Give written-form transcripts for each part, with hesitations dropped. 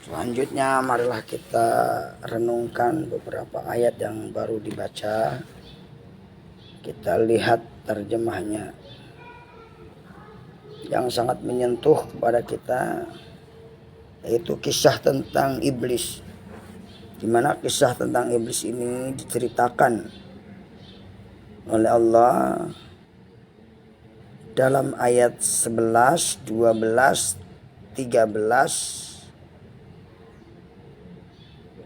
Selanjutnya marilah kita renungkan beberapa ayat yang baru dibaca. Kita lihat terjemahnya yang sangat menyentuh kepada kita, yaitu kisah tentang iblis. Di mana kisah tentang iblis ini diceritakan oleh Allah dalam ayat 11, 12, 13,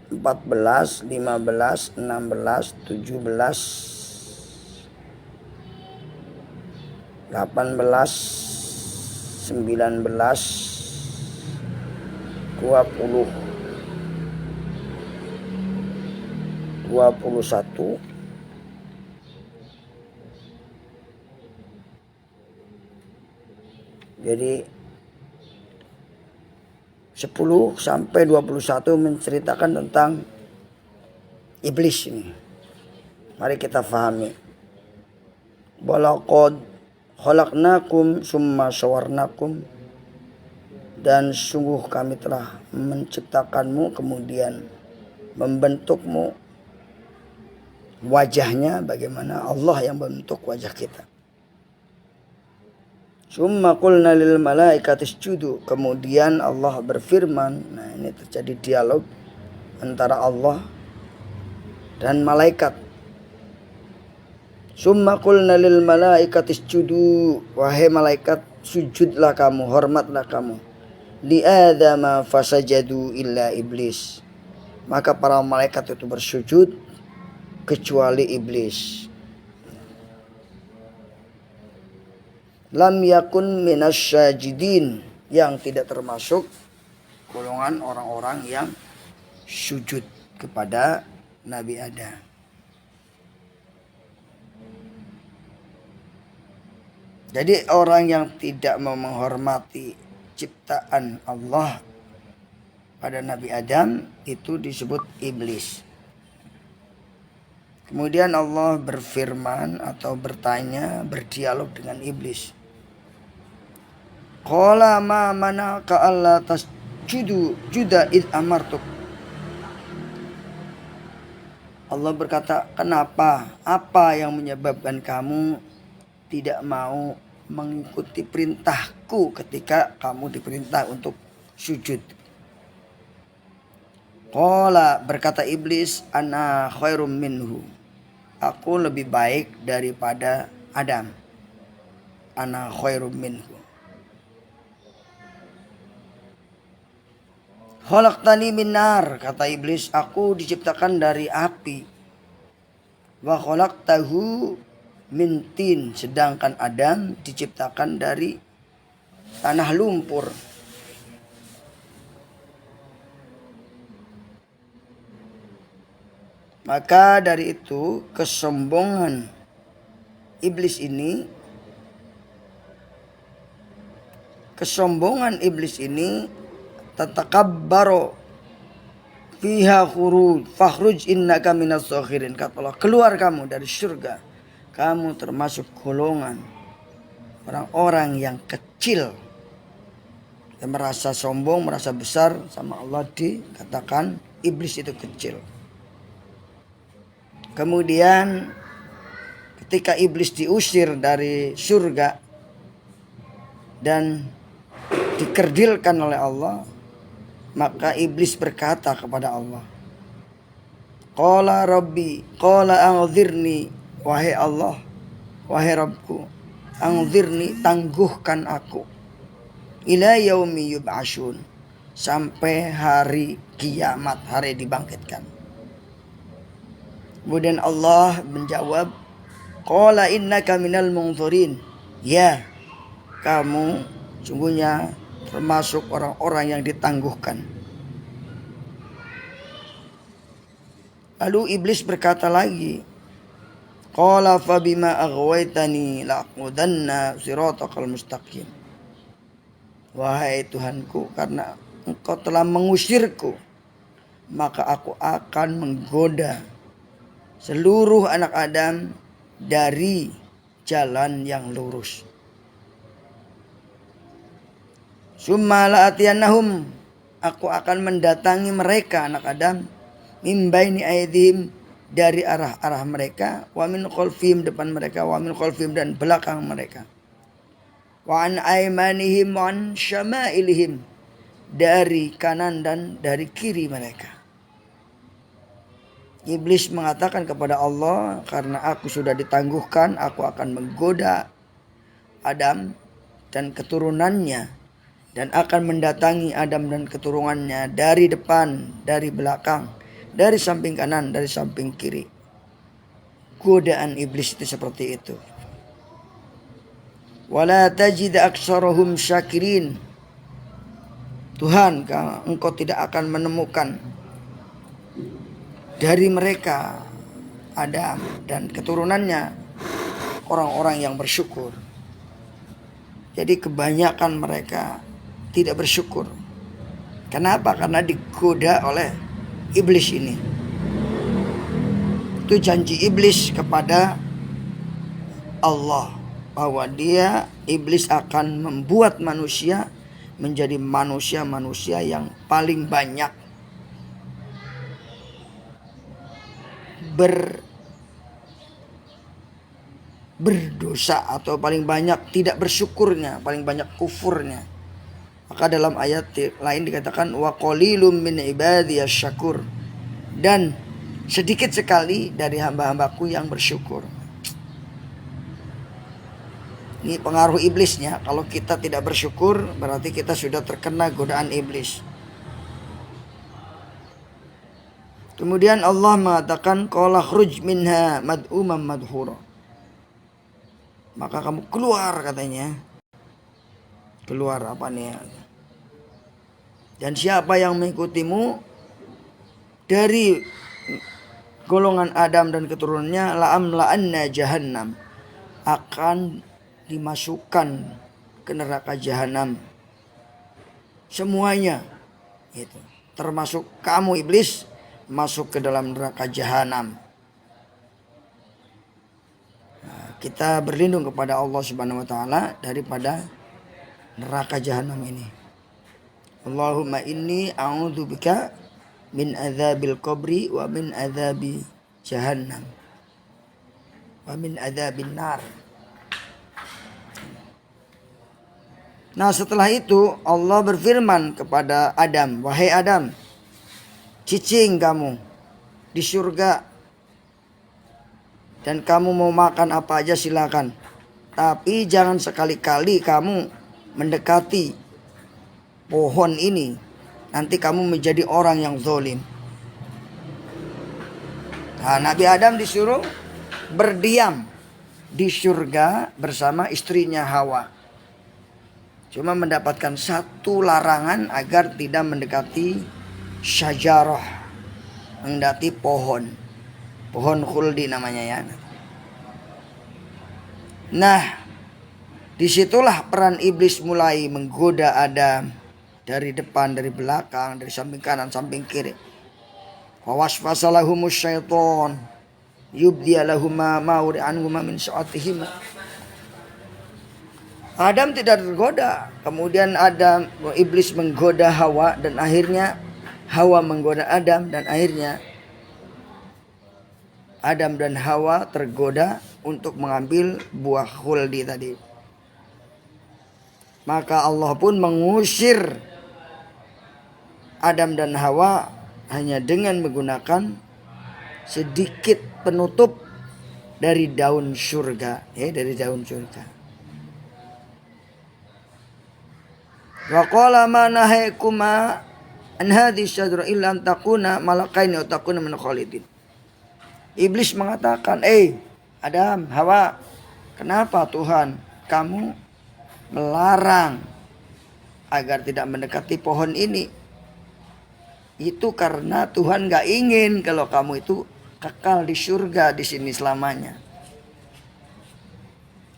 14, 15, 16, 17, 18, 19, 20, 21, jadi 10 sampai 21 menceritakan tentang iblis ini. Mari kita fahami. Walaqad khalaqnakum summa sawarnakum, dan sungguh kami telah menciptakanmu kemudian membentukmu. Wajahnya bagaimana? Allah yang membentuk wajah kita. Summa qulna lil malaikati isjudu, kemudian Allah berfirman. Nah, ini terjadi dialog antara Allah dan malaikat. Summa qulna lil malaikati isjudu, wahai malaikat, sujudlah kamu, hormatlah kamu. Li adama fasajadu illa iblis, maka para malaikat itu bersujud kecuali iblis. Lam yakun minasyajidin, yang tidak termasuk golongan orang-orang yang sujud kepada Nabi Adam. Jadi orang yang tidak mau menghormati ciptaan Allah pada Nabi Adam itu disebut iblis. Kemudian Allah berfirman atau bertanya, berdialog dengan iblis. Qala ma manaka alla tasjudu juda id amartuk. Allah berkata, kenapa? Apa yang menyebabkan kamu tidak mau mengikuti perintahku ketika kamu diperintah untuk sujud? Qala, berkata iblis, ana khairum minhu, aku lebih baik daripada Adam. Ana khairum minhu. Khalaqtani min nar, kata iblis, aku diciptakan dari api. Wa khalaqtahu min tin, sedangkan Adam diciptakan dari tanah lumpur. Maka dari itu kesombongan iblis ini tatakabbaru fiha khuruj fakhruj innaka minas sakhirin, kata Allah, keluar kamu dari surga, kamu termasuk golongan orang-orang yang kecil, yang merasa sombong, merasa besar. Sama Allah dikatakan iblis itu kecil. Kemudian ketika iblis diusir dari surga dan dikerdilkan oleh Allah, maka iblis berkata kepada Allah, Qala Rabbi, Qala anzirni, wahai Allah, wahai Rabbku, anzirni, tangguhkan aku, ila yaumi yub'asyun, sampai hari kiamat, hari dibangkitkan. Kemudian Allah menjawab, Qala innaka minal munzirin, ya, kamu sungguhnya termasuk orang-orang yang ditangguhkan. Lalu iblis berkata lagi, Qala fabima aghwaytani laqudanna siratakal mustaqim. Wahai Tuhanku, karena engkau telah mengusirku, maka aku akan menggoda seluruh anak Adam dari jalan yang lurus. Summa la'atiyannahum, Aku akan mendatangi mereka anak Adam min baini aydihim, dari arah-arah mereka, wa min khalfihim, depan mereka, wa min khalfihim, dan belakang mereka, wa an aymanihim wa an syama'ilihim, dari kanan dan dari kiri mereka. Iblis mengatakan kepada Allah, karena aku sudah ditangguhkan, aku akan menggoda Adam dan keturunannya, dan akan mendatangi Adam dan keturunannya dari depan, dari belakang, dari samping kanan, dari samping kiri. Godaan iblis itu seperti itu. Wala tajid aktsarahum syakirin. Tuhan, engkau tidak akan menemukan dari mereka, Adam dan keturunannya, orang-orang yang bersyukur. Jadi kebanyakan mereka tidak bersyukur. Kenapa? Karena digoda oleh iblis ini. Itu janji iblis kepada Allah, bahwa iblis akan membuat manusia menjadi manusia-manusia yang paling banyak berdosa, atau paling banyak tidak bersyukurnya, paling banyak kufurnya. Maka dalam ayat lain dikatakan wa qalilum min ibadiyas syakur, dan sedikit sekali dari hamba-hambaku yang bersyukur. Ini pengaruh iblisnya. Kalau kita tidak bersyukur, berarti kita sudah terkena godaan iblis. Kemudian Allah mengatakan qala khruj minha mad'uman madhura. Maka kamu keluar, katanya. Keluar apa nih? Dan siapa yang mengikutimu dari golongan Adam dan keturunannya, la'amla'anna jahannam, akan dimasukkan ke neraka jahanam semuanya, gitu. Termasuk kamu iblis, masuk ke dalam neraka jahanam. Nah, kita berlindung kepada Allah Subhanahu wa taala daripada neraka jahanam ini. Allahumma inni a'udzubika min adzabil qabri wa min adzabi jahannam wa min adzabin nar. Nah, setelah itu Allah berfirman kepada Adam, wahai Adam, cicing kamu di surga, dan kamu mau makan apa aja silakan, tapi jangan sekali-kali kamu mendekati pohon ini, nanti kamu menjadi orang yang zalim. Nah, Nabi Adam disuruh berdiam di surga bersama istrinya Hawa. Cuma mendapatkan satu larangan agar tidak mendekati syajarah, mendekati pohon khuldi namanya ya. Nah, disitulah peran iblis mulai menggoda Adam dari depan, dari belakang, dari samping kanan, samping kiri. Waswasa lahumus syaiton yubdiya lahuma ma'uri anhuma min sa'atihima. Adam tidak tergoda, kemudian iblis menggoda Hawa, dan akhirnya Hawa menggoda Adam, dan akhirnya Adam dan Hawa tergoda untuk mengambil buah khuldi tadi. Maka Allah pun mengusir Adam dan Hawa hanya dengan menggunakan sedikit penutup dari daun surga, ya, dari daun surga. Wa qala ma nahaykuma an hadhihi syajara illa an takuna malakaini aw takuna min khalidin. Iblis mengatakan, Adam, Hawa, kenapa Tuhan kamu melarang agar tidak mendekati pohon ini? Itu karena Tuhan gak ingin kalau kamu itu kekal di surga di sini selamanya.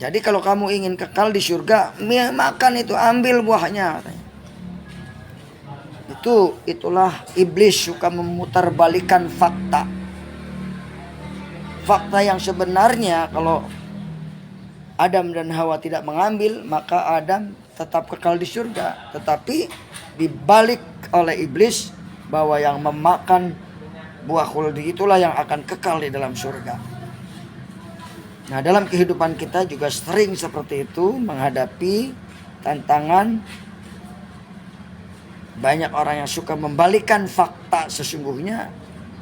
Jadi kalau kamu ingin kekal di surga, makan itu, ambil buahnya. Itulah iblis suka memutarbalikan fakta. Fakta yang sebenarnya kalau Adam dan Hawa tidak mengambil, maka Adam tetap kekal di surga. Tetapi di balik oleh iblis bahwa yang memakan buah khuldi itulah yang akan kekal di dalam surga. Nah, dalam kehidupan kita juga sering seperti itu, menghadapi tantangan. Banyak orang yang suka membalikkan fakta sesungguhnya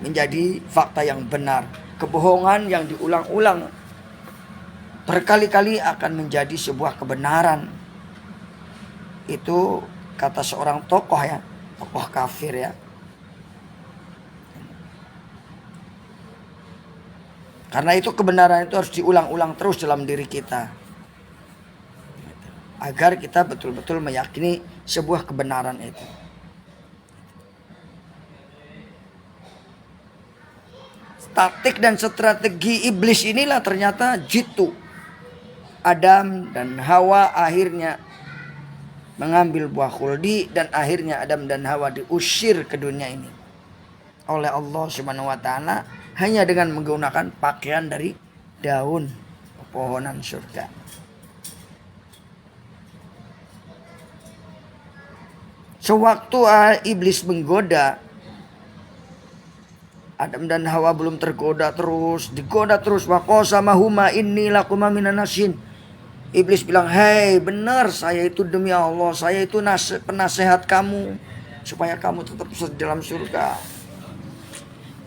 menjadi fakta yang benar. Kebohongan yang diulang-ulang berkali-kali akan menjadi sebuah kebenaran. Itu kata seorang tokoh ya, tokoh kafir ya. Karena itu kebenaran itu harus diulang-ulang terus dalam diri kita, agar kita betul-betul meyakini sebuah kebenaran itu. Taktik dan strategi iblis inilah ternyata jitu Adam dan Hawa akhirnya mengambil buah khuldi, dan akhirnya Adam dan Hawa diusir ke dunia ini oleh Allah Subhanahu wa taala hanya dengan menggunakan pakaian dari daun pepohonan surga. Sewaktu iblis menggoda, Adam dan Hawa belum tergoda terus, digoda terus. Wa qasamahuma inni lakuma minan nasin. Iblis bilang, "Hei, benar saya itu demi Allah, saya itu penasehat kamu supaya kamu tetap di dalam surga."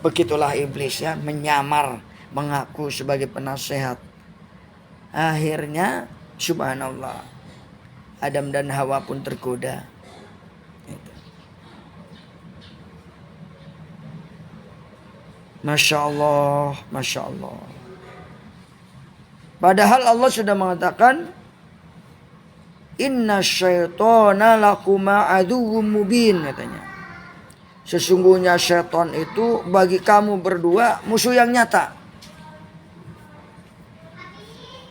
Begitulah iblis ya, menyamar mengaku sebagai penasehat. Akhirnya subhanallah, Adam dan Hawa pun tergoda. Masya Allah, Masya Allah. Padahal Allah sudah mengatakan, Inna syaitana lakuma aduwwum mubin, katanya. Sesungguhnya syaitan itu bagi kamu berdua musuh yang nyata.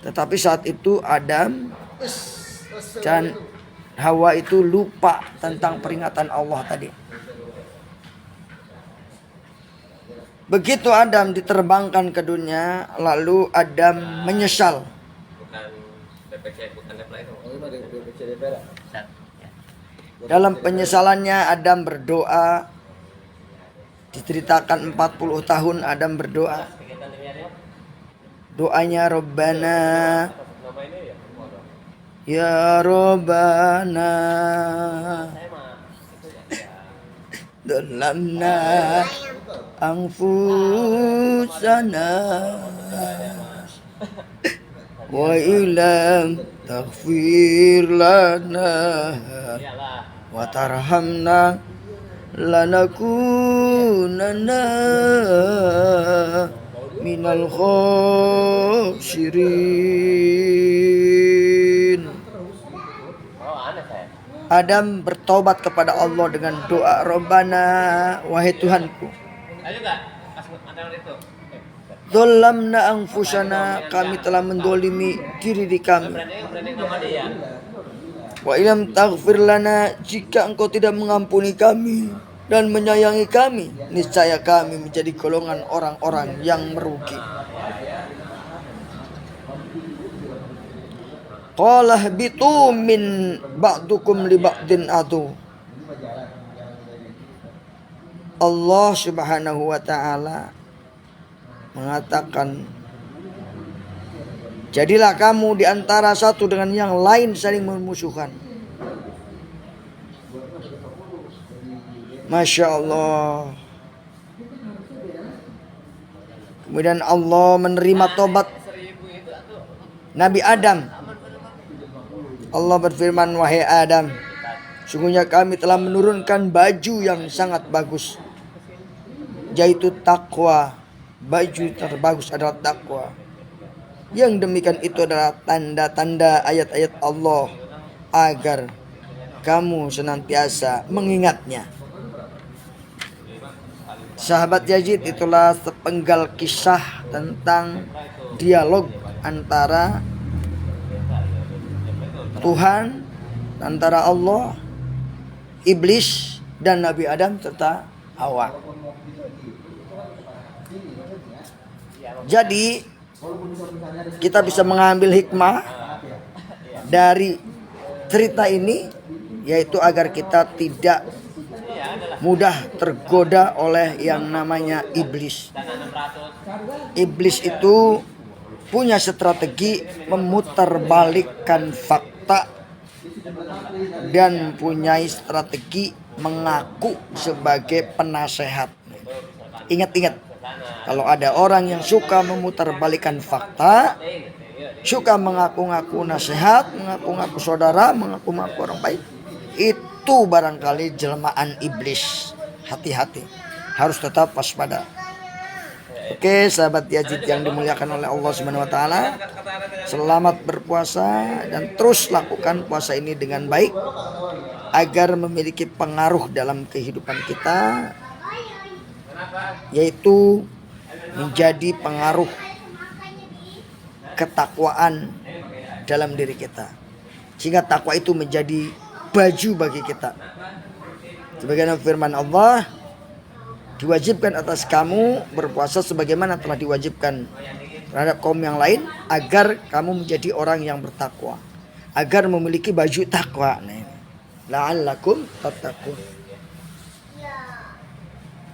Tetapi saat itu Adam dan Hawa itu lupa tentang peringatan Allah tadi. Begitu Adam diterbangkan ke dunia, lalu Adam menyesal. Dalam penyesalannya Adam berdoa. Diceritakan 40 tahun Adam berdoa. Doanya Rabbana, ya Rabbana, dalamna anfusana wa ilam taghfir lana wa tarhamna lanakunanna minal khosirin. Adam bertobat kepada Allah dengan doa Rabbana, wahai Tuhanku, Dzolamna anfusana, kami telah mendolimi diri kami. Wa ilam taghfir lana, jika engkau tidak mengampuni kami dan menyayangi kami, niscaya kami menjadi golongan orang-orang yang merugi. Qala bitu min ba'dukum li ba'din adu. Allah Subhanahu wa taala mengatakan, jadilah kamu di antara satu dengan yang lain saling memusuhkan. Masya Allah. Kemudian Allah menerima tobat Nabi Adam. Allah berfirman, wahai Adam, sungguhnya kami telah menurunkan baju yang sangat bagus, yaitu takwa. Baju terbagus adalah takwa. Yang demikian itu adalah tanda-tanda ayat-ayat Allah agar kamu senantiasa mengingatnya. Sahabat Yazid, itulah sepenggal kisah tentang dialog antara Tuhan, antara Allah, iblis, dan Nabi Adam serta Hawa. Jadi kita bisa mengambil hikmah dari cerita ini, yaitu agar kita tidak mudah tergoda oleh yang namanya iblis. Iblis itu punya strategi memutarbalikkan fakta dan punya strategi mengaku sebagai penasehat. Ingat-ingat, kalau ada orang yang suka memutarbalikkan fakta, suka mengaku-ngaku nasihat, mengaku-ngaku saudara, mengaku-ngaku orang baik, itu barangkali jelmaan iblis. Hati-hati, harus tetap waspada. Oke, sahabat Yazid yang dimuliakan oleh Allah Subhanahu wa taala, selamat berpuasa dan terus lakukan puasa ini dengan baik agar memiliki pengaruh dalam kehidupan kita, yaitu menjadi pengaruh ketakwaan dalam diri kita, sehingga takwa itu menjadi baju bagi kita. Sebagaimana firman Allah, diwajibkan atas kamu berpuasa sebagaimana telah diwajibkan terhadap kaum yang lain, agar kamu menjadi orang yang bertakwa, agar memiliki baju takwa. La'allakum tattaqun.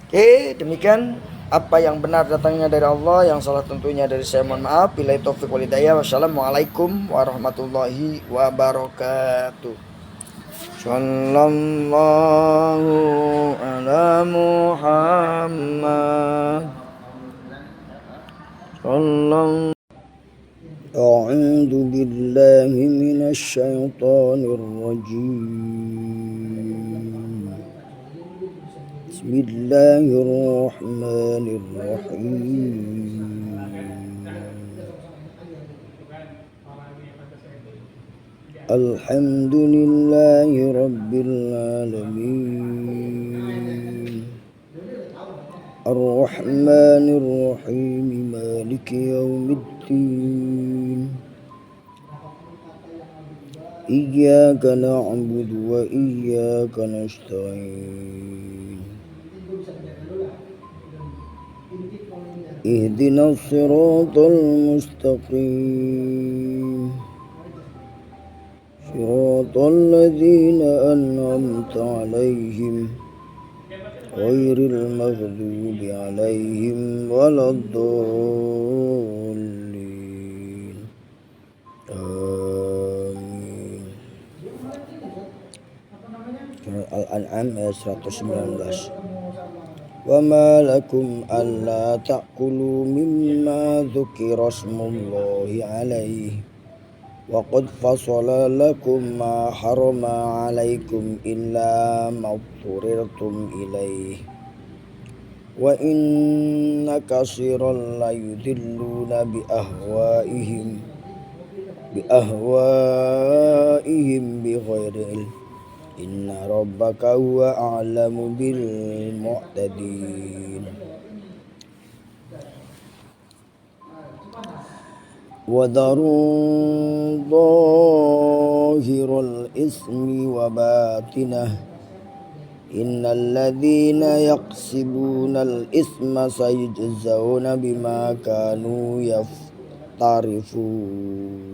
Oke, demikian apa yang benar datangnya dari Allah, yang salah tentunya dari saya, mohon maaf. Billahi taufiq wal hidayah. Wassalamualaikum warahmatullahi wabarakatuh. Sallallahu ala Muhammad. Sallallahu. A'udzu billahi minasy syaithanir rajim. Bismillahirrahmanirrahim. Alhamdulillahi rabbil alamin. Ar-Rahmanir Rahim, Maliki yaumiddin. Iyyaka na'budu wa iyyaka nasta'in. Ihdinas siratal mustaqim. Siratal ladzina an'amta 'alaihim ghairil maghdubi 'alaihim waladdallin. Amin. Al-An'am ayat 119. Wa ma lakum alla ta'kulu mimma dzukira ismullahi 'alaihi wa qad fasala lakum ma harama 'alaikum illa ma dhurrirtum ilaihi wa inna katsiran la yudilluna bi ahwaihim bighairi ilm. Inna rabbaka huwa a'lamu bil mu'tadin. Wa daru dhahiral ismi wa batinah. Innal ladzina yaqsibunal isma sayujzauna bima kanu yaftarifun.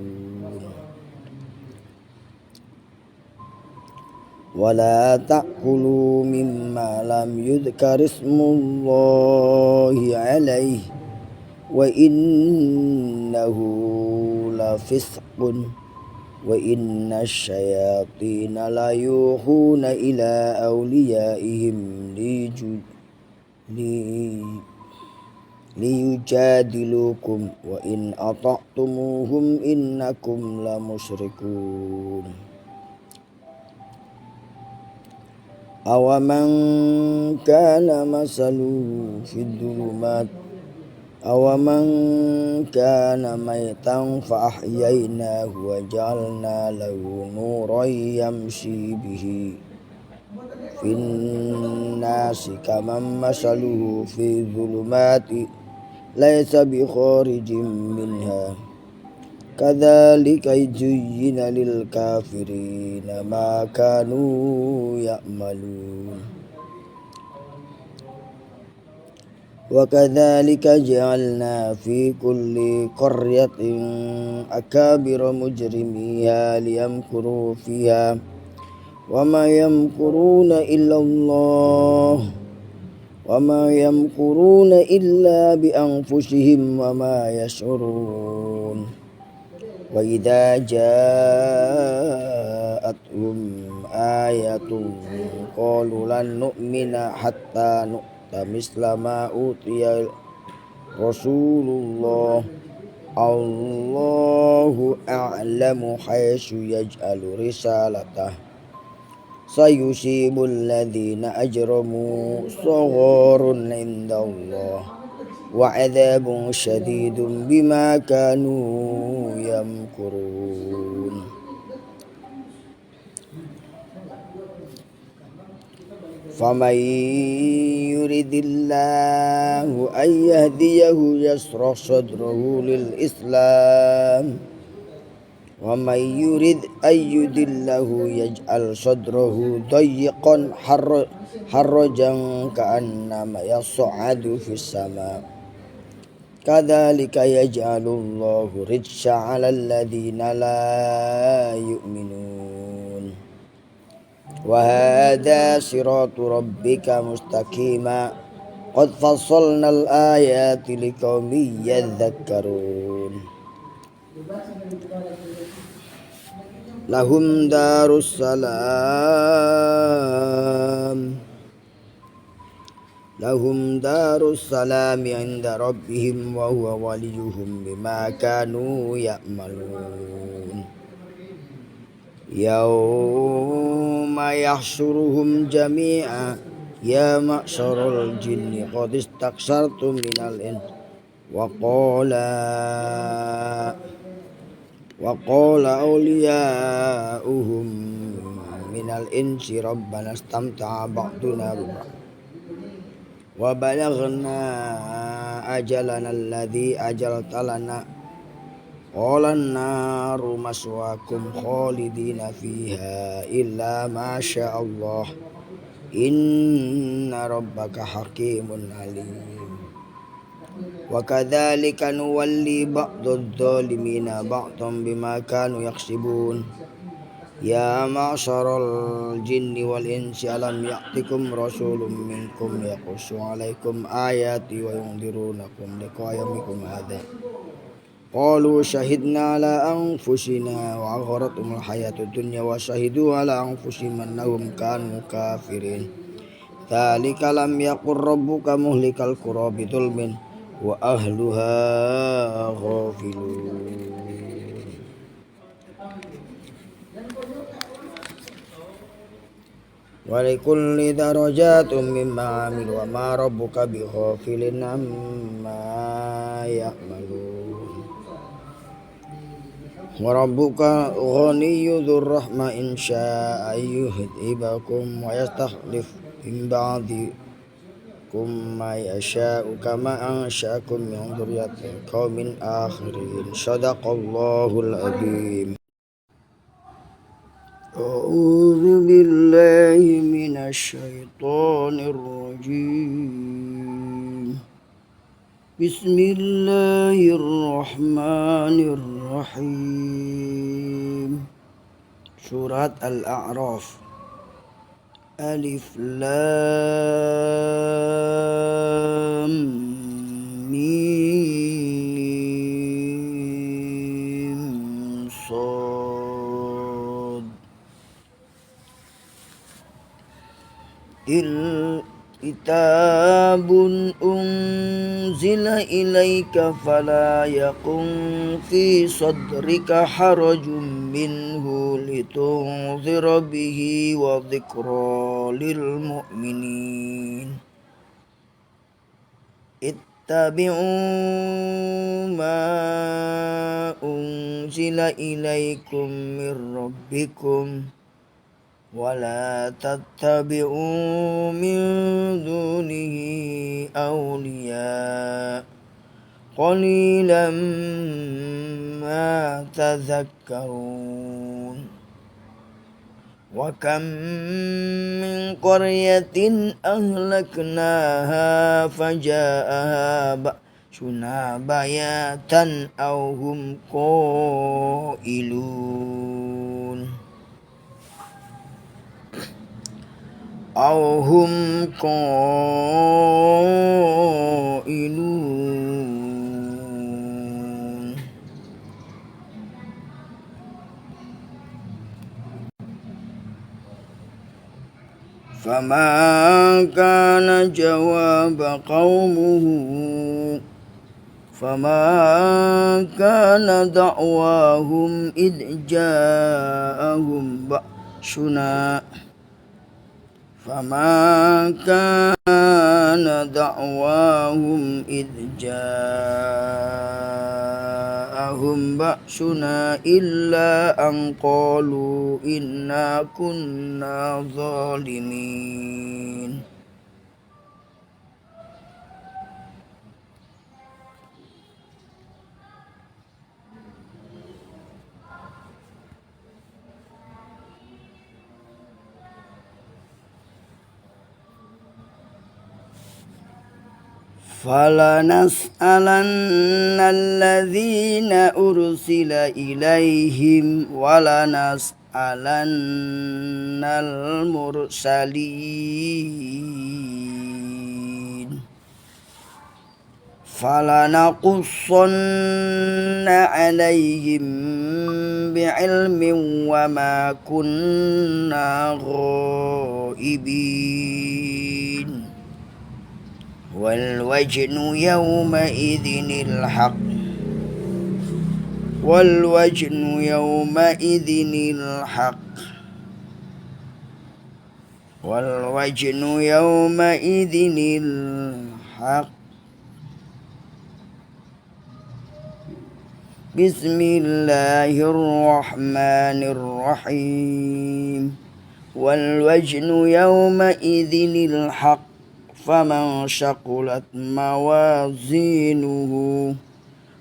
Wala ta'kulu mimma lam yudhkar ismullahi 'alaihi wa innahu lafisqun wa innash shayatina la yuhuna ila awliyaihim liyujadilukum wa in ata'tumuhum innakum la musyrikun. Awaman kana masaluhu fid dhulumat awaman kana maitan fa ahyaynahu wa ja'alna lahu nuran yamshi bihi fin nasi kaman masaluhu fi dhulumati laysa bi kharijin minha. Kadzalika zuyyina lil kafirina ma kanu ya'malun. Wa kadzalika ja'alna fi kulli qaryatin akabira mujrimiha liyamkuru fiha وما يمكرون إلا الله وما يمكرون إلا بأنفسهم وما يشعرون وإذا جاءتهم آية قالوا لن نؤمن حتى نؤتى مثل ما أوتي رسول الله الله أعلم حيث يجعل رسالته سيصيب الذين أجرموا صغار عند الله وعذاب شديد بما كانوا يمكرون فمن يرد الله أن يهديه يشرح صدره للإسلام ومن يرد أن يضله يجعل صدره ضيقا حرجا كأنما يصعد في السماء كذلك يجعل الله الرجس على الذين لا يؤمنون وهذا صراط ربك مستقيما قد فصلنا الآيات لقوم يذكرون لهم دار السلام عند ربهم وهو وليهم بما كانوا يعملون يوم يحشرهم جميعا يا معشر الجن قد استكثرتم من الإنس وقال أولياؤهم من الإنس ربنا استمتع بعضنا ببعض وبلغنا أجلنا الذي أجلت لنا قال النار مثواكم خالدين فيها إلا ما شاء الله إن ربك حكيم عليم وكذلك نولي بعض الظالمين بعضا بما كانوا يكسبون يا معشر الجن والإنس ألم يأتكم رسول منكم يقص عليكم آياتي وينذرونكم لقاء يومكم هذا قالوا شهدنا على أنفسنا وغرتهم الحياة الدنيا وشهدوا على أنفسهم أنهم كانوا كافرين ذلك لم يقل ربك مهلك القرى بظلم وأهلها غافلون ولكل درجات مما عملوا وما ربك بغافل عما يعملون وربك غني ذو الرحمة إن شاء يذهبكم ويستخلف من بعدكم ما يشاء كما أنشأكم من ذرية قوم آخرين صدق الله العظيم. أعوذ بالله من الشيطان الرجيم بسم الله الرحمن الرحيم Surat Al-A'raf Alif Lam Mim Shad Kitabun unzila ilaika fala yakun fi sadrika harajun minhu litunzira bihi wa dhikra lil mu'minin ittabi'u ma unzila ilaikum min rabbikum ولا تتبعوا من دونه أولياء قليلا ما تذكرون وكم من قرية أهلكناها فجاءها بأسنا بياتا أو هم قائلون أو هم قائلون فما كان جواب قومه فما كان دعواهم إذ جاءهم بأسنا فما كان دعواهم إذ جاءهم بأسنا إلا أن قالوا إنا كنا ظالمين فلنسألن الذين أرسل إليهم ولنسألن المرسلين فلنقصن عليهم بعلم وما كنا غائبين والوزن يومئذ الحق والوزن يومئذ الحق والوزن يومئذ الحق بسم الله الرحمن الرحيم والوزن يومئذ الحق فمن ثقلت موازينه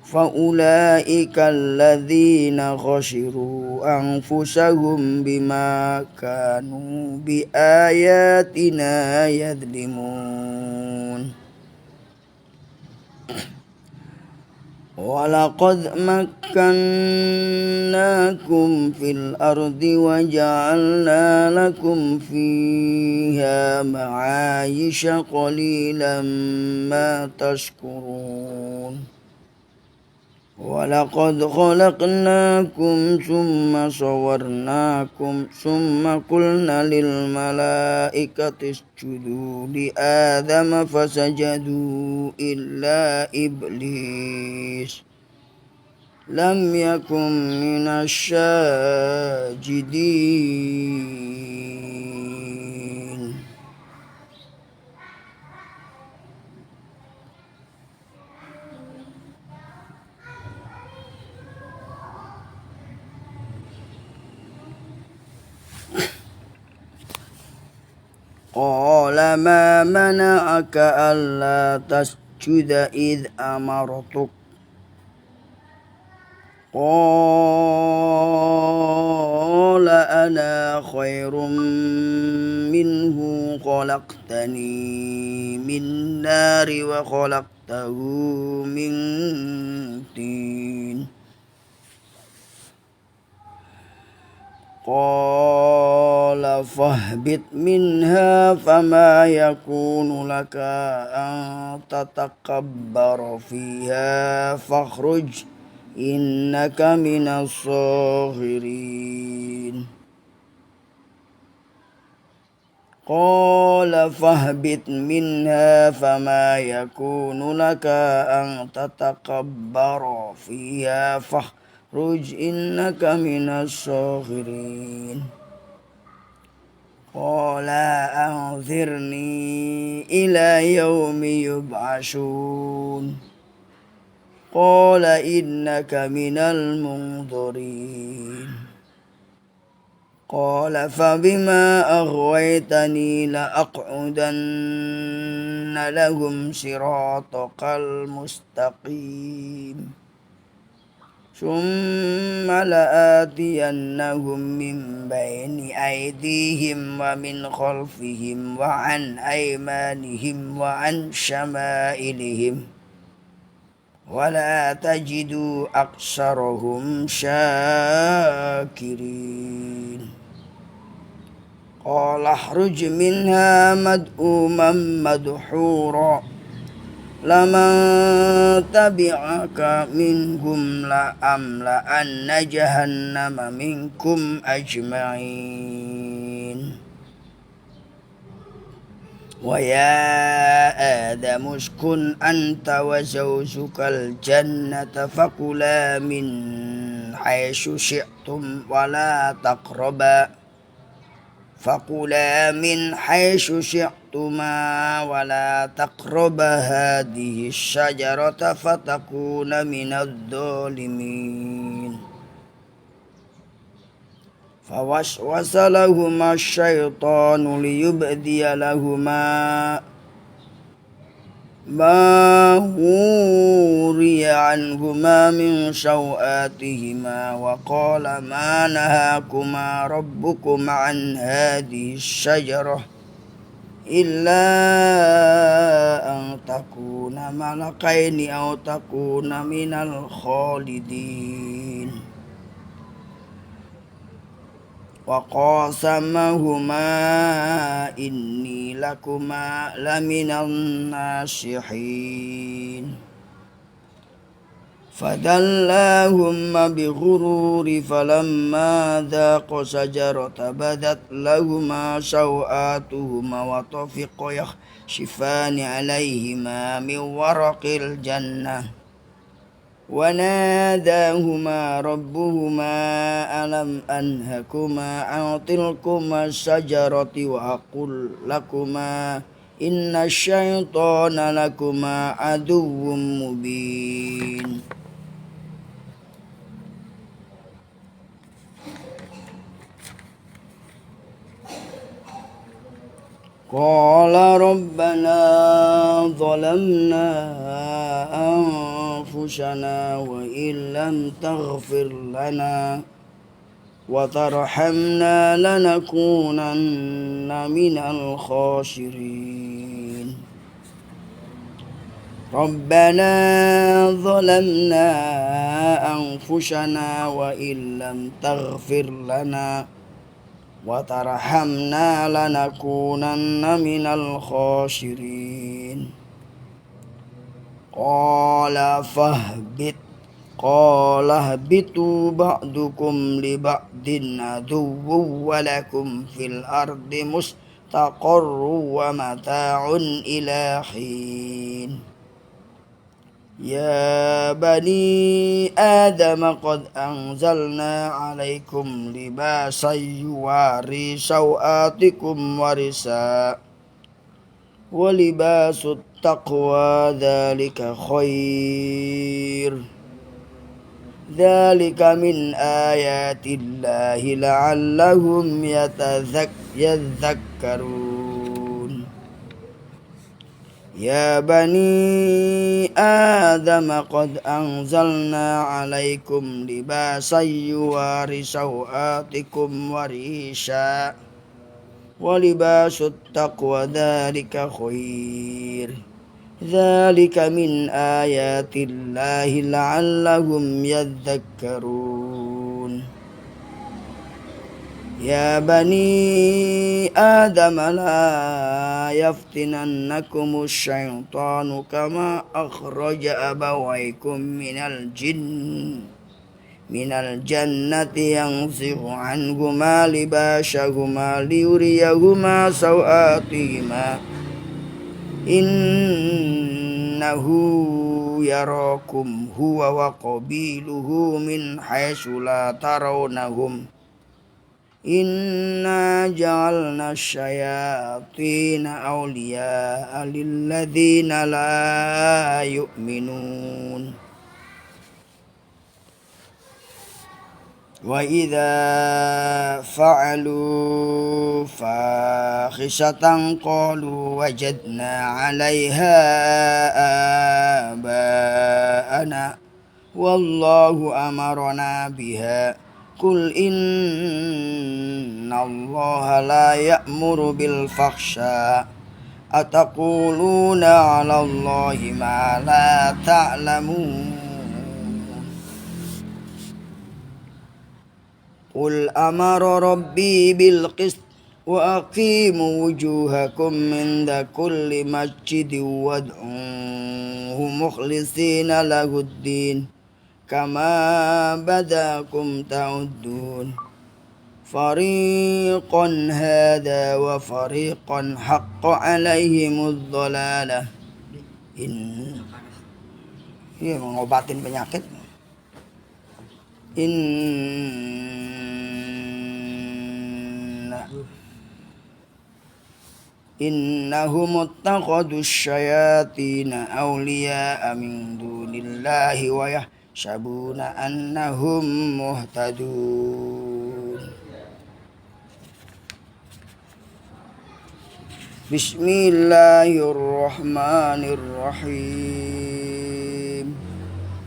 فأولئك الذين خسروا أنفسهم بما كانوا بآياتنا يظلمون ولقد مكناكم في الأرض وجعلنا لكم فيها معايش قليلا ما تشكرون ولقد خلقناكم ثم صورناكم ثم قلنا للملائكة اسجدوا لآدم فسجدوا إلا إبليس لم يكن من الساجدين قال ما منعك ألا تسجد إذ أمرتك قال أنا خير منه خلقتني من نار وخلقته من طين قال فاهبط منها فما يكون لك أن تتكبر فيها فاخرج إنك من الصاغرين قال فاهبط منها فما يكون لك أن تتكبر فيها فاخرج إنك من الصاغرين قال أنظرني إلى يوم يبعثون قال إنك من المنظرين قال فبما أغويتني لأقعدن لهم صراطك المستقيم ثم لآتينهم من بين أيديهم ومن خلفهم وعن أيمانهم وعن شمائلهم ولا تجد أكثرهم شاكرين qala khruj minha mad'uman madhura laman tabi'aka minhum la amla'anna jahannama minkum ajma'in. Wa ya Adam uskun anta wa zawjukal jannata fakula min haitsu syi'tum wa la taqraba wa la taqraba hadhihi syajarata fatakuna minadh dhalimin. Fawaswasa lahuma syaitanu liyubdiya lahuma ma wuriya anhuma min sawatihima wa qala ma nahakuma rabbukuma an hadhihi syajarah illa an takuna malakaini aw takuna minal khalidin. Wa qasamahuma inni lakuma laminan nasihin. Fadallahumma bighururi falamma dhaqa sajarata badat lahuma sawatuhuma wa tafiqa yakhshifani alaihima min waraqil jannah. وناداهما ربهما ألم أنهكما عن تلكما الشجرة وأقل لكما إن الشيطان لكما عدو مبين. قال ربنا ظلمنا أنفسنا وإن لم تغفر لنا وترحمنا لنكونن من الخاسرين. ربنا ظلمنا أنفسنا وإن لم تغفر لنا وترحمنا لنكونن من الخاسرين. قال اهبطوا بعضكم لبعض عدو ولكم في الأرض مستقر ومتاع إلى حين. يا بني آدم قد أنزلنا عليكم لباسا يواري سوآتكم ورساء ولباس التقوى ذلك خير. ذلك من آيات الله لعلهم يذكرون. يا بني آدم قد أنزلنا عليكم لباسا يواري سوآتكم وريشا ولباس التقوى ذلك خير. ذلك من آيات الله لعلهم يذكرون. يا بني آدم لا يفتننكم الشيطان كما أخرج أبويكم من الجنة ينزع عنهما لباسهما ليريهما سوآتهما إنه يراكم هو وقبيله من حيث لا ترونهم إنا جعلنا الشياطين أولياء للذين لا يؤمنون. وإذا فعلوا فاحشة قالوا وجدنا عليها آباءنا والله أمرنا بها قل إن الله لا يأمر بالفحشاء أتقولون على الله ما لا تعلمون. قل أمر ربي بالقسط Wa aqimu wujuhakum inda kulli masjidin wad'uhu mukhlisina lahuddin kama badakum ta'udun fariqan hada wa fariqan haqqa alaihimud dhalalah. Ini mengobatin penyakit. Innahum ittakhadhu syayatina awliya'a min dunillahi wa yahsabuna annahum muhtadun. Bismillahirrahmanirrahim.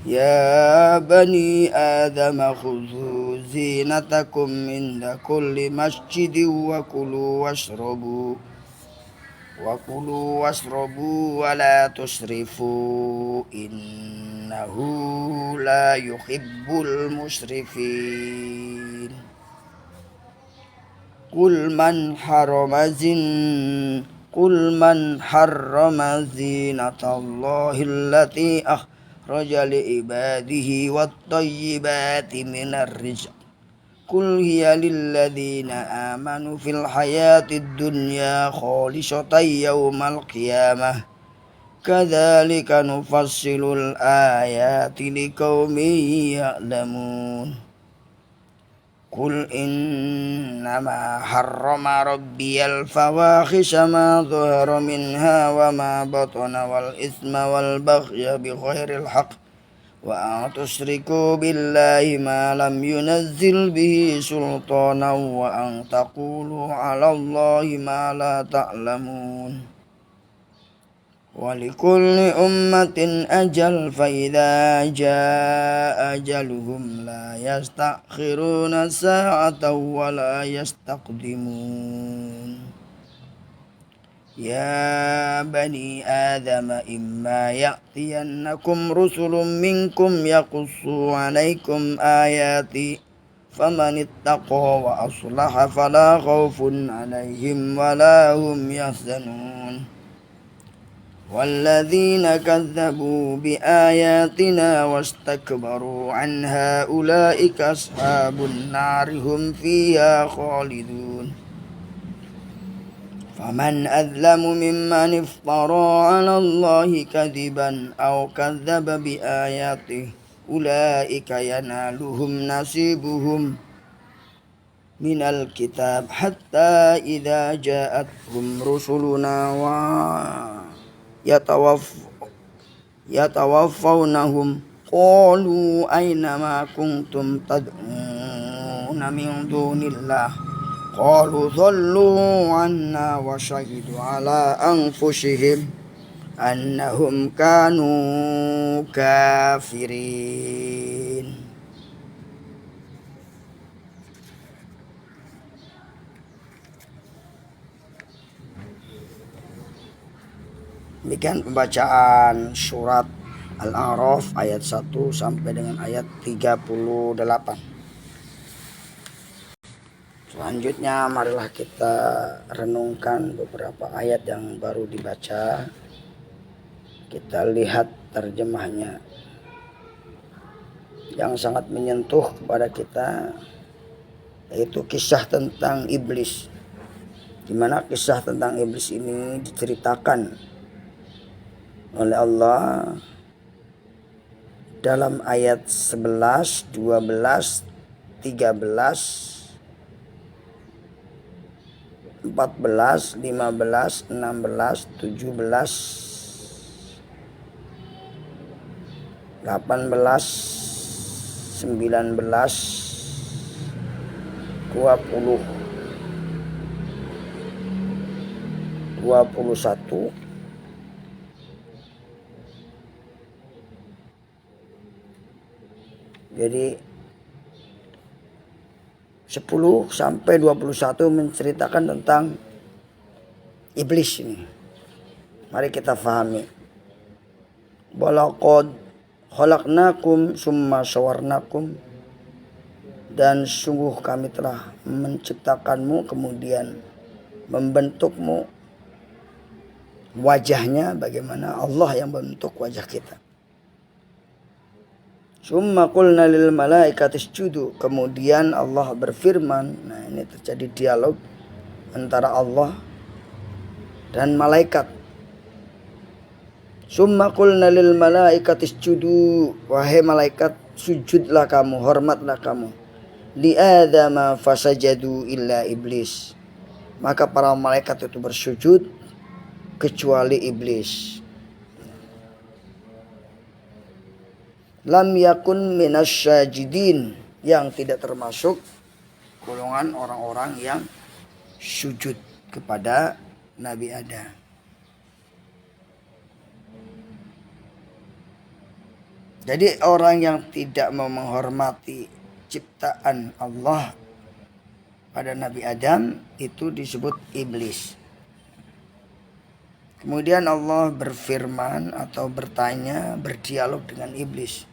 Ya bani Adam khudhu zinatakum inda kulli masjidin wa kulu washrabu wa la tusrifu innahu la yuhibbul musrifin. Qul man harrama zinatallahi allati akhraja li ibadihi wat-tayyibati minar rizq. Qul hiya lilladzina amanu fil hayatid dunya khalisatan yawmal qiyamah. Kadzalika nufassilul ayati liqaumin ya'lamun. Qul innama harrama rabbiyal fawahisha ma dhahara minha wa ma batana wal ithma wal baghya bighairil haqq wa an tusyriku billahi ma lam yunazzil bihi sultanan wa an taqulu 'ala Allahi ma la ta'lamun. Wa likulli ummatin ajal fa idza jaa ajaluhum la yastakhiruna sa'atan wa la yastaqdimun. Ya bani Adam imma ya'tiyannakum rusulun minkum yaqussu 'alaikum ayati famanittaqa wa aslaha fala khaufun 'alaihim wa la hum yahzanun. Walladzina kadzdzabu biayatina wastakbaru 'anha ulaika ashabun nari hum fiha khalidun. Faman adzlamu mimman iftara 'ala Allahi kadziban aw kadzdzaba biayatihi ulaika yanaluhum nasibuhum minal kitab hatta idza ja'atuhum rusuluna wa yatawafawnahum qalu aina ma kuntum tad'una min dunillah qalu dhallu anna wa shahidu ala anfusihim annahum kanu kafirin. Demikian pembacaan surat Al-A'raf ayat 1 sampai dengan ayat 38. Selanjutnya marilah kita renungkan beberapa ayat yang baru dibaca. Kita lihat terjemahnya yang sangat menyentuh kepada kita, yaitu kisah tentang iblis. Di mana kisah tentang iblis ini diceritakan oleh Allah dalam ayat 11, 12, 13, 14, 15, 16, 17, 19, 20, 21, jadi 10 sampai 21 menceritakan tentang iblis ini. Mari kita fahami. Walaqad khalaqnakum summa sawarnakum, dan sungguh kami telah menciptakanmu kemudian membentukmu wajahnya bagaimana Allah yang membentuk wajah kita. Summa qulna lil malaikati isjudu. Kemudian Allah berfirman. Nah, ini terjadi dialog antara Allah dan malaikat. Summa qulna lil malaikati isjudu. Wahai malaikat, sujudlah kamu, hormatlah kamu. Li Adama fasajadu illa iblis. Maka para malaikat itu bersujud kecuali iblis. Lam yakun minasyajidin, yang tidak termasuk golongan orang-orang yang sujud kepada Nabi Adam. Jadi orang yang tidak mau menghormati ciptaan Allah pada Nabi Adam itu disebut iblis. Kemudian Allah berfirman atau bertanya, berdialog dengan iblis.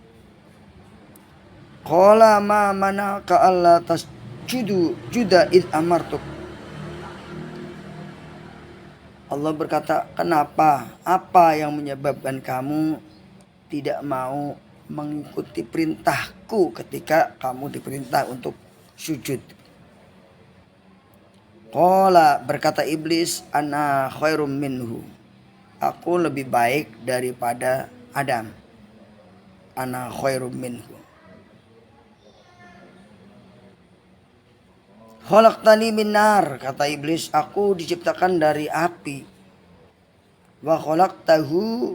Qala ma manaka alla tasjudu juda id amartuk. Allah berkata, kenapa? Apa yang menyebabkan kamu tidak mau mengikuti perintahku ketika kamu diperintah untuk sujud? Qala, berkata iblis, ana khairum minhu. Aku lebih baik daripada Adam. Ana khairum minhu. Khalaqtani min nar, kata iblis, aku diciptakan dari api. Wa khalaqtahu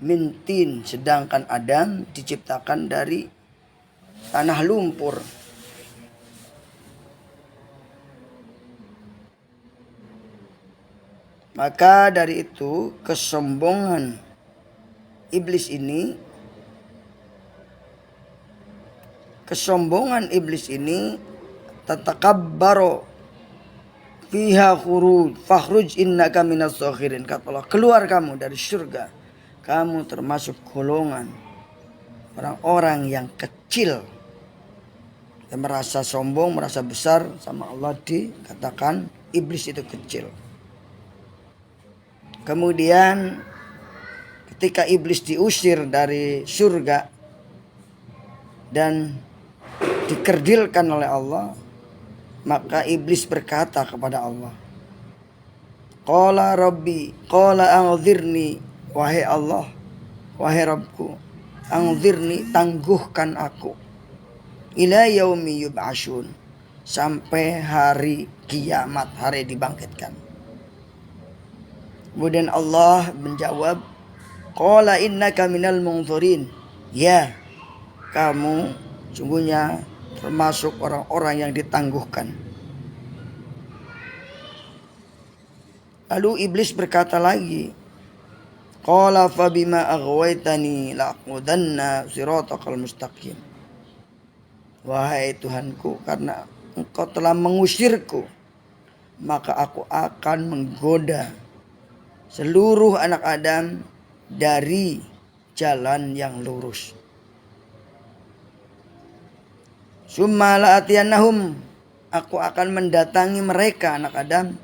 min tin, sedangkan Adam diciptakan dari tanah lumpur. Maka dari itu kesombongan iblis ini tatakabbaru fiha khuruj fakhruj innaka minas sakhirin. Kata Allah, keluar kamu dari surga, kamu termasuk golongan orang-orang yang kecil, yang merasa sombong, merasa besar. Sama Allah dikatakan iblis itu kecil. Kemudian ketika iblis diusir dari surga dan dikerdilkan oleh Allah, maka iblis berkata kepada Allah, Qala Rabbi, Qala anzirni, wahai Allah, wahai Rabbku, anzirni, tangguhkan aku, ila yaumi yub'asyun, sampai hari kiamat, hari dibangkitkan. Kemudian Allah menjawab, Qala innaka minal munzirin. Ya, kamu sungguhnya termasuk orang-orang yang ditangguhkan. Lalu iblis berkata lagi, Qala fabima aghwaytani la'qudanna siratakal mustaqim. Wahai Tuhanku, karena Engkau telah mengusirku, maka aku akan menggoda seluruh anak Adam dari jalan yang lurus. Summa la'atiyannahum, aku akan mendatangi mereka anak Adam,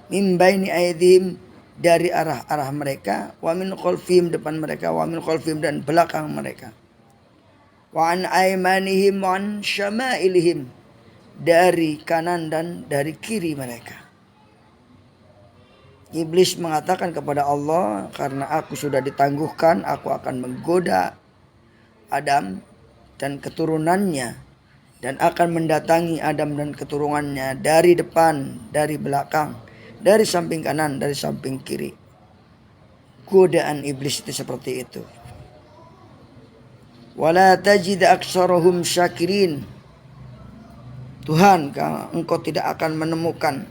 min baini aydihim, dari arah-arah mereka, wa min khalfihim, depan mereka, wa min khalfihim, dan belakang mereka, wa an aymanihim wa an syama'ilihim, dari kanan dan dari kiri mereka. Iblis mengatakan kepada Allah, karena aku sudah ditangguhkan, aku akan menggoda Adam dan keturunannya, dan akan mendatangi Adam dan keturunannya dari depan, dari belakang, dari samping kanan, dari samping kiri. Godaan iblis itu seperti itu. Wala tajid aktsarahum syakirin. Tuhan, Engkau tidak akan menemukan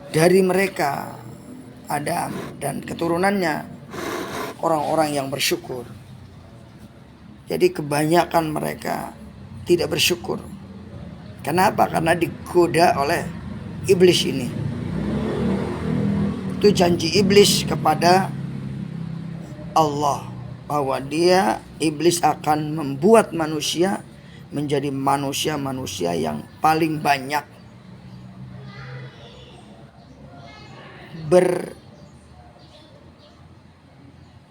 dari mereka, Adam dan keturunannya, orang-orang yang bersyukur. Jadi kebanyakan mereka tidak bersyukur. Kenapa? Karena digoda oleh iblis ini. Itu janji iblis kepada Allah, bahwa iblis akan membuat manusia menjadi manusia-manusia yang paling banyak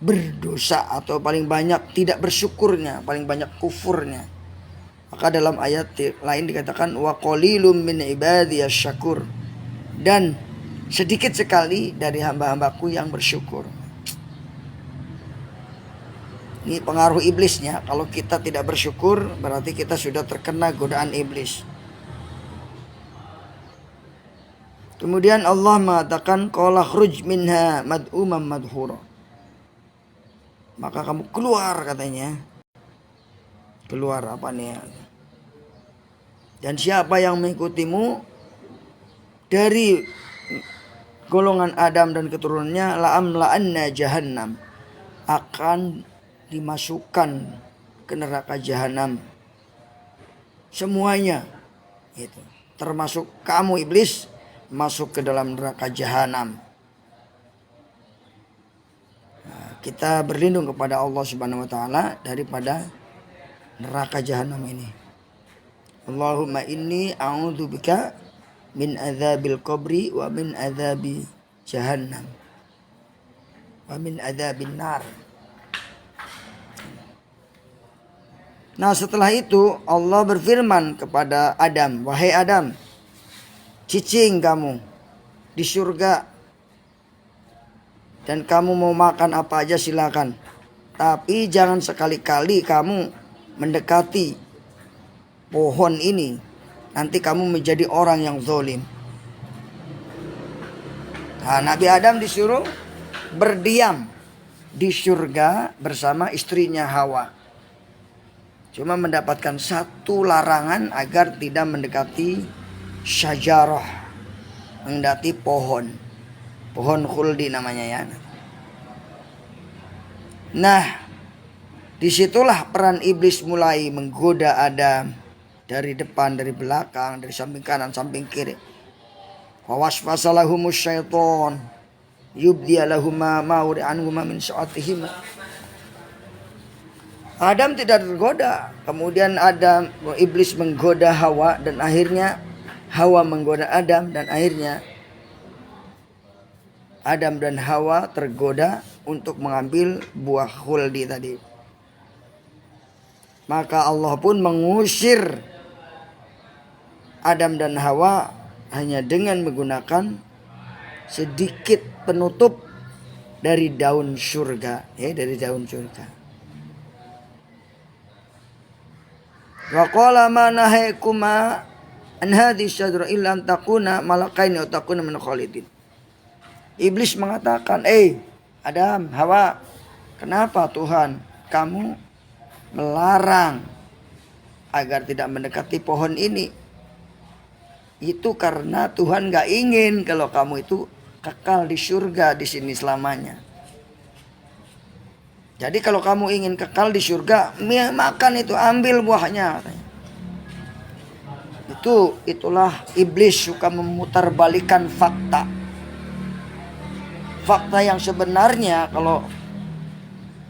berdosa atau paling banyak tidak bersyukurnya, paling banyak kufurnya. Maka dalam ayat lain dikatakan wa qalilum min ibadiyasy syakur, dan sedikit sekali dari hamba-hambaku yang bersyukur. Ini pengaruh iblisnya. Kalau kita tidak bersyukur berarti kita sudah terkena godaan iblis. Kemudian Allah mengatakan qala khruj minha mad'uman madhura. Maka kamu keluar, katanya. Keluar apa nih? Dan siapa yang mengikutimu dari golongan Adam dan keturunannya, la'amla'anna jahannam, akan dimasukkan ke neraka jahanam semuanya, itu termasuk kamu iblis, masuk ke dalam neraka jahanam. Nah, kita berlindung kepada Allah Subhanahu wa taala daripada neraka jahanam ini. Allahumma inni a'udzubika min adzabil qabri wa min adzabi jahannam wa min adzabin nar. Nah, setelah itu Allah berfirman kepada Adam, wahai Adam, cicing kamu di surga, dan kamu mau makan apa aja silakan, tapi jangan sekali-kali kamu mendekati pohon ini, nanti kamu menjadi orang yang zalim. Nah, Nabi Adam disuruh berdiam di surga bersama istrinya Hawa. Cuma mendapatkan satu larangan agar tidak mendekati syajarah, mendekati pohon khuldi namanya ya. Nah, disitulah peran iblis mulai menggoda Adam. Dari depan, dari belakang, dari samping kanan, samping kiri. Waswasa lahumus syaiton yubdiya lahuma ma uri'anhuma min sa'atihima. Adam tidak tergoda. Kemudian iblis menggoda Hawa, dan akhirnya Hawa menggoda Adam, dan akhirnya Adam dan Hawa tergoda untuk mengambil buah khuldi tadi. Maka Allah pun mengusir Adam dan Hawa hanya dengan menggunakan sedikit penutup dari daun surga, ya, dari daun surga. Wa qala ma nahaykuma an hadhihi syajara illa an takuna malakaini aw takuna min khalidin. Iblis mengatakan, Adam, Hawa, kenapa Tuhan kamu melarang agar tidak mendekati pohon ini? Itu karena Tuhan gak ingin kalau kamu itu kekal di surga di sini selamanya. Jadi kalau kamu ingin kekal di surga, makan itu, ambil buahnya. Itulah iblis suka memutarbalikan fakta. Fakta yang sebenarnya kalau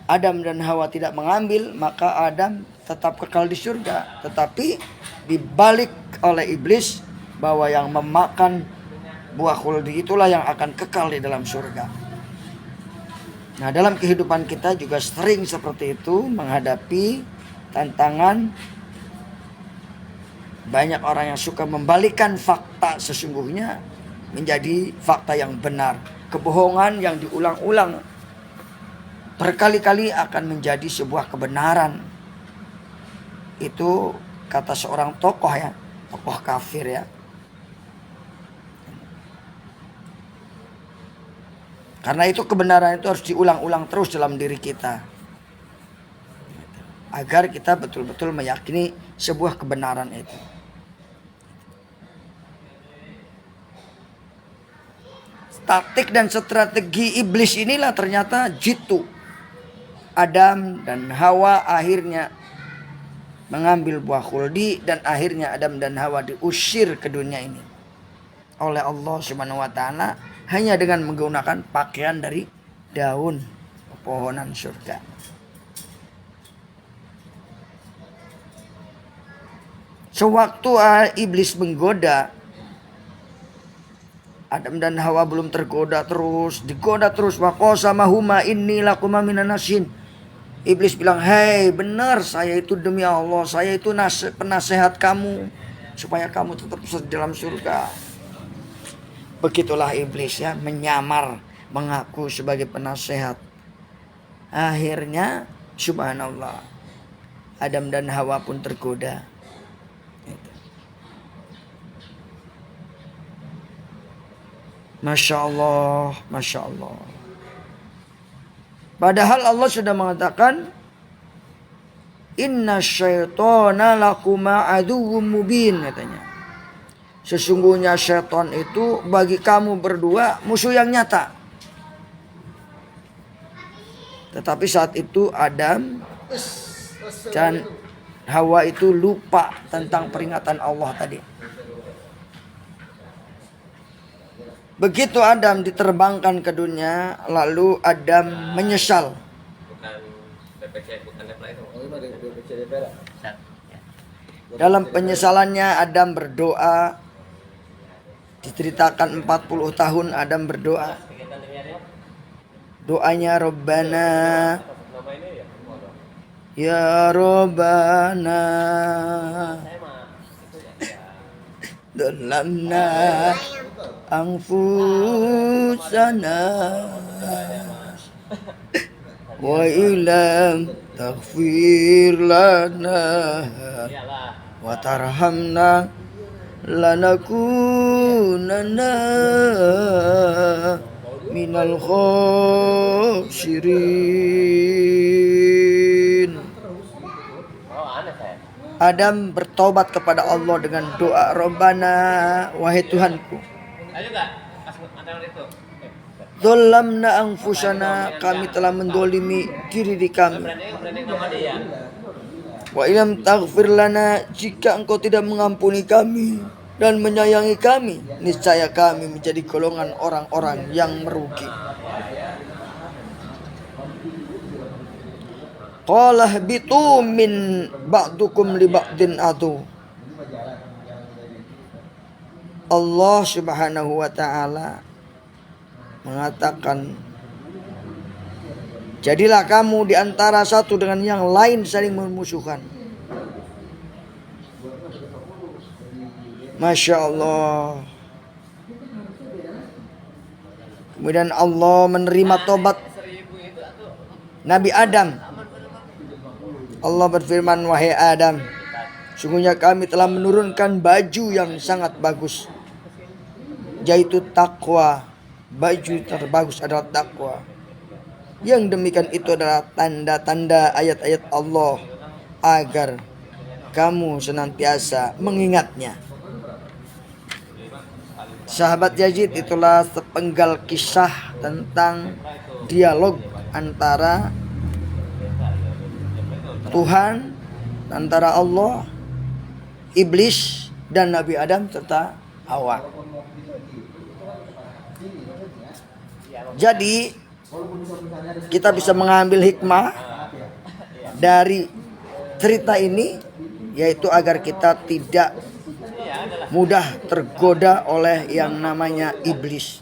Adam dan Hawa tidak mengambil, maka Adam tetap kekal di surga. Tetapi dibalik oleh iblis bahwa yang memakan buah khuldi itulah yang akan kekal di dalam surga. Nah, dalam kehidupan kita juga sering seperti itu, menghadapi tantangan. Banyak orang yang suka membalikan fakta sesungguhnya menjadi fakta yang benar. Kebohongan yang diulang-ulang berkali-kali akan menjadi sebuah kebenaran. Itu kata seorang tokoh ya, tokoh kafir ya. Karena itu kebenaran itu harus diulang-ulang terus dalam diri kita, agar kita betul-betul meyakini sebuah kebenaran itu. Taktik dan strategi iblis inilah ternyata jitu Adam dan Hawa akhirnya mengambil buah khuldi, dan akhirnya Adam dan Hawa diusir ke dunia ini oleh Allah Subhanahu wa taala hanya dengan menggunakan pakaian dari daun pepohonan surga. Sewaktu iblis menggoda Adam dan Hawa belum tergoda terus, digoda terus. Wa qasamahuma inni lakuma minan nasihin. Iblis bilang, hei benar, saya itu demi Allah, saya itu penasehat kamu supaya kamu tetap dalam surga. Begitulah iblis ya, menyamar mengaku sebagai penasehat. Akhirnya subhanallah, Adam dan Hawa pun tergoda. Masya Allah, Masya Allah. Padahal Allah sudah mengatakan, inna syaitana lakuma aduwwum mubin, katanya. Sesungguhnya syaitan itu bagi kamu berdua musuh yang nyata. Tetapi saat itu Adam dan Hawa itu lupa tentang peringatan Allah tadi. Begitu Adam diterbangkan ke dunia, lalu Adam menyesal. Dalam penyesalannya Adam berdoa. Diceritakan 40 tahun Adam berdoa. Doanya Rabbana, ya Rabbana, dalamna anfusana wa ilam taghfir lana wa tarhamna lanakunanna minal khosirin. Adam bertobat kepada Allah dengan doa Rabbana, wahai Tuhanku, Dzolamna anfusana, kami telah mendolimi diri kami. Wa ilam taghfir lana, jika engkau tidak mengampuni kami dan menyayangi kami, niscaya kami menjadi golongan orang-orang yang merugi. Qala ihbitu min ba'dukum li ba'din adu. Allah Subhanahu wa taala mengatakan, jadilah kamu di antara satu dengan yang lain saling memusuhkan. Masya Allah. Kemudian Allah menerima tobat Nabi Adam. Allah berfirman, wahai Adam, sungguhnya kami telah menurunkan baju yang sangat bagus, yaitu takwa. Baju terbagus adalah takwa. Yang demikian itu adalah tanda-tanda ayat-ayat Allah agar kamu senantiasa mengingatnya. Sahabat Yazid, itulah sepenggal kisah tentang dialog antara Tuhan, antara Allah, iblis, dan Nabi Adam serta Hawa. Jadi kita bisa mengambil hikmah dari cerita ini, yaitu agar kita tidak mudah tergoda oleh yang namanya iblis.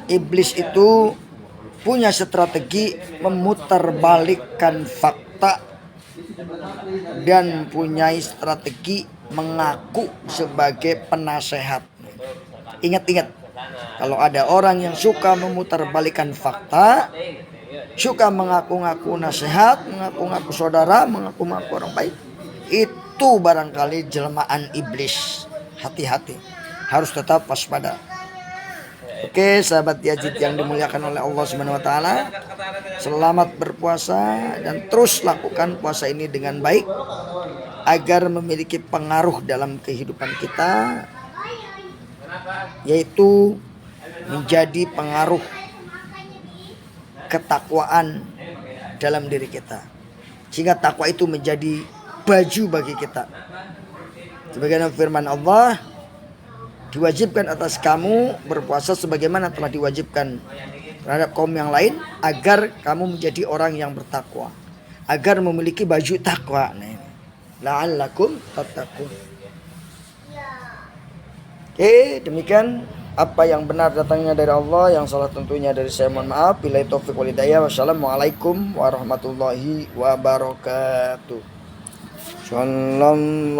Iblis itu punya strategi memutarbalikkan fakta dan punya strategi mengaku sebagai penasehat. Ingat-ingat, kalau ada orang yang suka memutarbalikkan fakta, suka mengaku-ngaku nasihat, mengaku-ngaku saudara, mengaku-ngaku orang baik, itu barangkali jelmaan iblis. Hati-hati, harus tetap waspada. Oke, sahabat Yazid yang dimuliakan oleh Allah Subhanahu wa taala, selamat berpuasa dan terus lakukan puasa ini dengan baik agar memiliki pengaruh dalam kehidupan kita, yaitu menjadi pengaruh ketakwaan dalam diri kita, sehingga takwa itu menjadi baju bagi kita. Sebagaimana firman Allah, diwajibkan atas kamu berpuasa sebagaimana telah diwajibkan terhadap kaum yang lain, agar kamu menjadi orang yang bertakwa, agar memiliki baju takwa. La'allakum tattaqun. Oke, demikian Apa yang benar datangnya dari Allah, yang salah tentunya dari saya, mohon maaf. Billahi taufiq wal hidayah. Wassalamualaikum warahmatullahi wabarakatuh. Sallallahu